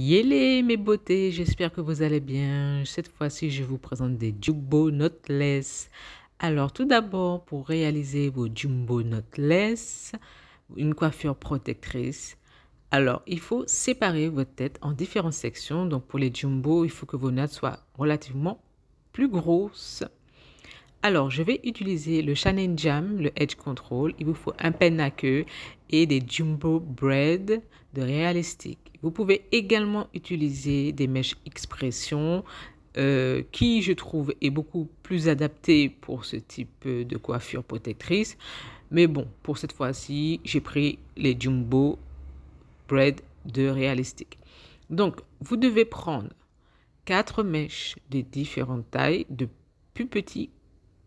Yélé mes beautés, j'espère que vous allez bien. Cette fois-ci, je vous présente des Jumbo Knotless. Alors tout d'abord, pour réaliser vos Jumbo Knotless, une coiffure protectrice, alors il faut séparer votre tête en différentes sections. Donc pour les Jumbo, il faut que vos nattes soient relativement plus grosses. Alors, je vais utiliser le Shine Jam, le Edge Control. Il vous faut un peigne à queue et des Jumbo Bread de Realistic. Vous pouvez également utiliser des mèches expression qui, je trouve, est beaucoup plus adapté pour ce type de coiffure protectrice. Mais bon, pour cette fois-ci, j'ai pris les Jumbo Bread de Realistic. Donc, vous devez prendre 4 mèches de différentes tailles, de plus petit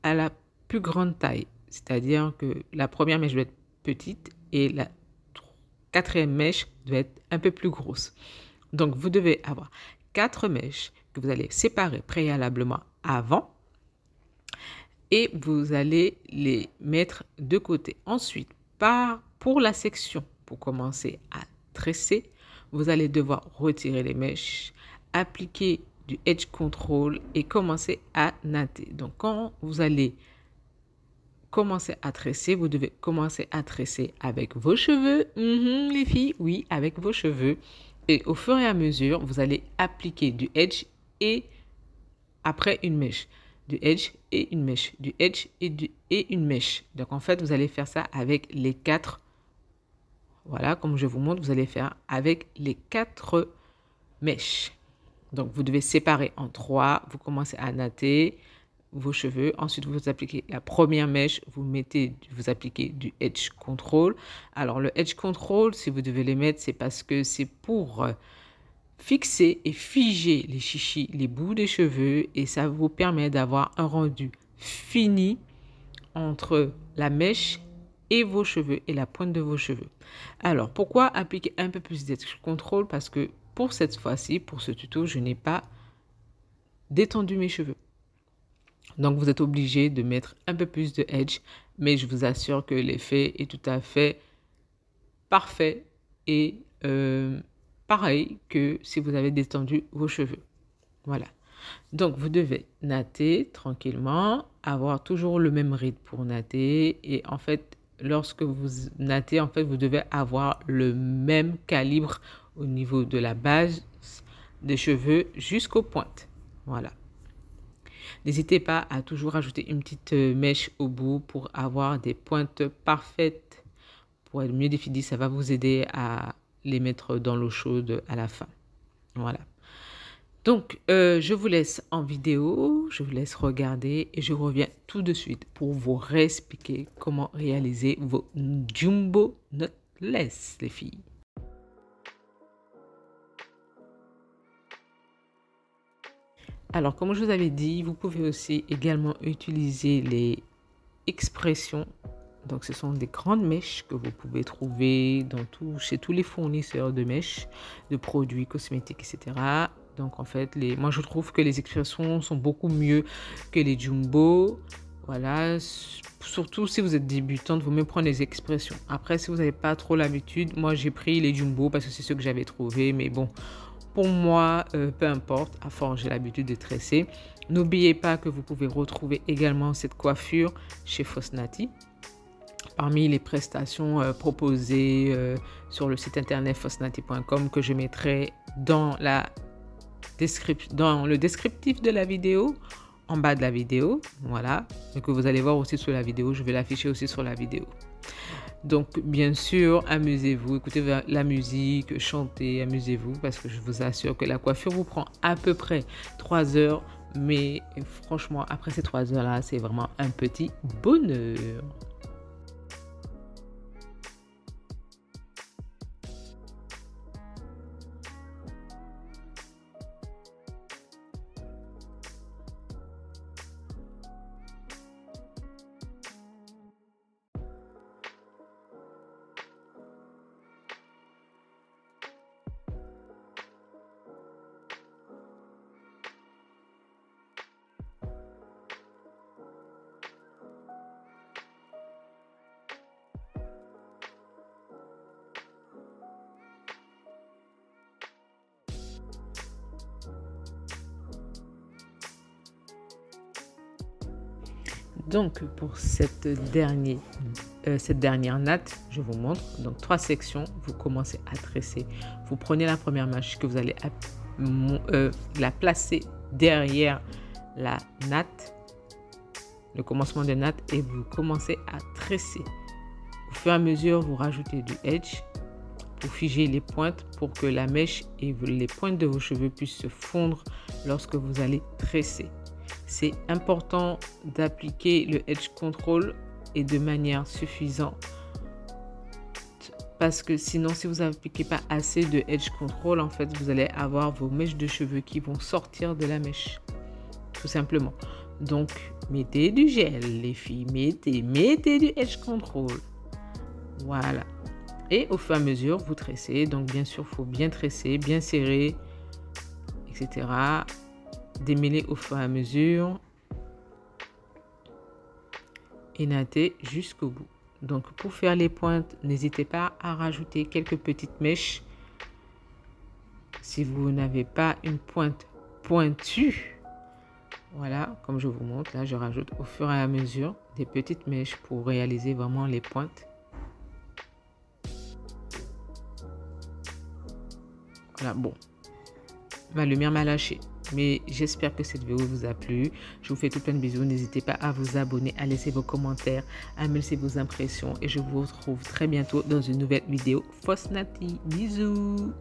à la plus grande taille. C'est-à-dire que la première mèche doit être petite et la quatrième mèche doit être un peu plus grosse. Donc, vous devez avoir 4 mèches que vous allez séparer préalablement avant et vous allez les mettre de côté. Ensuite, pour la section, pour commencer à tresser, vous allez devoir retirer les mèches, appliquer du Edge Control et commencer à natter. Donc, quand vous allez commencer à tresser, vous devez commencer à tresser avec vos cheveux. Les filles, oui, avec vos cheveux. Et au fur et à mesure, vous allez appliquer du Edge et après une mèche. Du Edge et une mèche. Du Edge et une mèche. Donc, en fait, vous allez faire ça avec les 4. Voilà, comme je vous montre, vous allez faire avec les 4 mèches. Donc, vous devez séparer en 3. Vous commencez à natter vos cheveux. Ensuite, vous appliquez la première mèche. Vous appliquez du Edge Control. Alors, le Edge Control, si vous devez les mettre, c'est parce que c'est pour fixer et figer les chichis, les bouts des cheveux. Et ça vous permet d'avoir un rendu fini entre la mèche et vos cheveux et la pointe de vos cheveux. Alors, pourquoi appliquer un peu plus d'Edge Control? Parce que pour cette fois-ci, pour ce tuto, je n'ai pas détendu mes cheveux. Donc, vous êtes obligé de mettre un peu plus de Edge, mais je vous assure que l'effet est tout à fait parfait et pareil que si vous avez détendu vos cheveux. Voilà. Donc, vous devez natter tranquillement, avoir toujours le même rythme pour natter. Et en fait, lorsque vous nattez, en fait, vous devez avoir le même calibre au niveau de la base des cheveux jusqu'aux pointes. Voilà. N'hésitez pas à toujours ajouter une petite mèche au bout pour avoir des pointes parfaites. Pour être mieux définies, ça va vous aider à les mettre dans l'eau chaude à la fin. Voilà. Donc, je vous laisse en vidéo, je vous laisse regarder et je reviens tout de suite pour vous réexpliquer comment réaliser vos Jumbo Knotless, les filles. Alors, comme je vous avais dit, vous pouvez aussi également utiliser les expressions. Donc, ce sont des grandes mèches que vous pouvez trouver chez tous les fournisseurs de mèches, de produits cosmétiques, etc. Donc, en fait, moi, je trouve que les expressions sont beaucoup mieux que les Jumbo. Voilà, surtout si vous êtes débutante, vous me prenez les expressions. Après, si vous n'avez pas trop l'habitude, moi, j'ai pris les Jumbo parce que c'est ce que j'avais trouvé. Mais bon, pour moi, peu importe, à force, j'ai l'habitude de tresser. N'oubliez pas que vous pouvez retrouver également cette coiffure chez Fosnati. Parmi les prestations proposées sur le site internet fosnati.com que je mettrai dans le descriptif de la vidéo, en bas de la vidéo, voilà, et que vous allez voir aussi sur la vidéo, je vais l'afficher aussi sur la vidéo. Donc, bien sûr, amusez-vous, écoutez la musique, chantez, amusez-vous, parce que je vous assure que la coiffure vous prend à peu près 3 heures, mais franchement, après ces 3 heures-là, c'est vraiment un petit bonheur. Donc pour cette dernière natte, je vous montre. Donc 3 sections, vous commencez à tresser. Vous prenez la première mèche que vous allez la placer derrière la natte, le commencement de natte, et vous commencez à tresser. Au fur et à mesure, vous rajoutez du edge pour figer les pointes, pour que la mèche et les pointes de vos cheveux puissent se fondre lorsque vous allez tresser. C'est important d'appliquer le edge control et de manière suffisante, parce que sinon, si vous n'appliquez pas assez de edge control, en fait, vous allez avoir vos mèches de cheveux qui vont sortir de la mèche, tout simplement. Donc, mettez du gel, les filles, mettez du edge control. Voilà. Et au fur et à mesure, vous tressez. Donc, bien sûr, il faut bien tresser, bien serrer, etc. Démêler au fur et à mesure. Et natter jusqu'au bout. Donc, pour faire les pointes, n'hésitez pas à rajouter quelques petites mèches. Si vous n'avez pas une pointe pointue, voilà, comme je vous montre, là, je rajoute au fur et à mesure des petites mèches pour réaliser vraiment les pointes. Voilà, bon, ma lumière m'a lâché. Mais j'espère que cette vidéo vous a plu. Je vous fais tout plein de bisous. N'hésitez pas à vous abonner, à laisser vos commentaires, à me laisser vos impressions. Et je vous retrouve très bientôt dans une nouvelle vidéo Fausse Nati. Bisous!